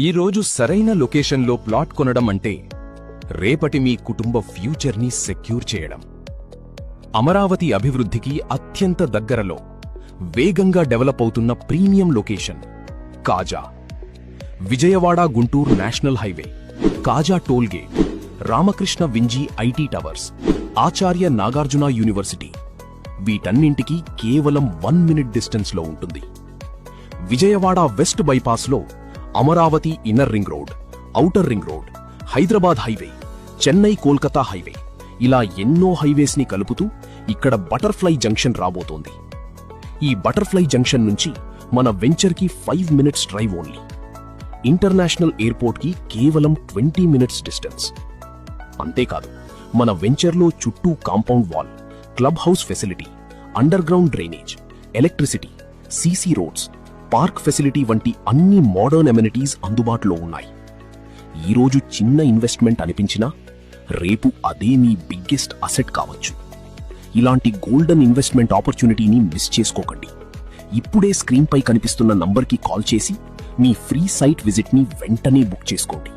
ఈరోజు సరైన లొకేషన్లో ప్లాట్ కొనడం అంటే రేపటి మీ కుటుంబ ఫ్యూచర్ని సెక్యూర్ చేయడం. అమరావతి అభివృద్ధికి అత్యంత దగ్గరలో వేగంగా డెవలప్ అవుతున్న premium location Kaja. Vijayawada Guntur national highway, Kaja toll gate, Ramakrishna Vinji IT towers, Acharya Nagarjuna university వీటన్నింటికీ కేవలం 1 మినిట్ డిస్టెన్స్లో ఉంటుంది. విజయవాడ వెస్ట్ బైపాస్లో Amaravati inner ring road, outer ring road, Hyderabad highway, Chennai Kolkata highway ఇలా ఎన్నో హైవేస్ని కలుపుతూ ఇక్కడ బటర్ఫ్లై జంక్షన్ రాబోతోంది. ఈ బటర్ఫ్లై జంక్షన్ నుంచి మన వెంచర్కి 5 మినిట్స్ డ్రైవ్ ఓన్లీ. ఇంటర్నేషనల్ ఎయిర్పోర్ట్కి కేవలం 20 మినిట్స్ డిస్టెన్స్. అంతేకాదు, మన వెంచర్లో చుట్టూ compound wall, club house facility, under ground drainage, electricity, CC roads, park facility వంటి అన్ని మోడర్న్ ఎమ్యూనిటీస్ అందుబాటులో ఉన్నాయి. ఈరోజు చిన్న ఇన్వెస్ట్మెంట్ అనిపించినా రేపు అదే మీ బిగ్గెస్ట్ అసెట్ కావచ్చు. ఇలాంటి గోల్డెన్ ఇన్వెస్ట్మెంట్ ఆపర్చునిటీని మిస్ చేసుకోకండి. ఇప్పుడే స్క్రీన్పై కనిపిస్తున్న నంబర్కి కాల్ చేసి మీ ఫ్రీ సైట్ విజిట్ని వెంటనే బుక్ చేసుకోండి.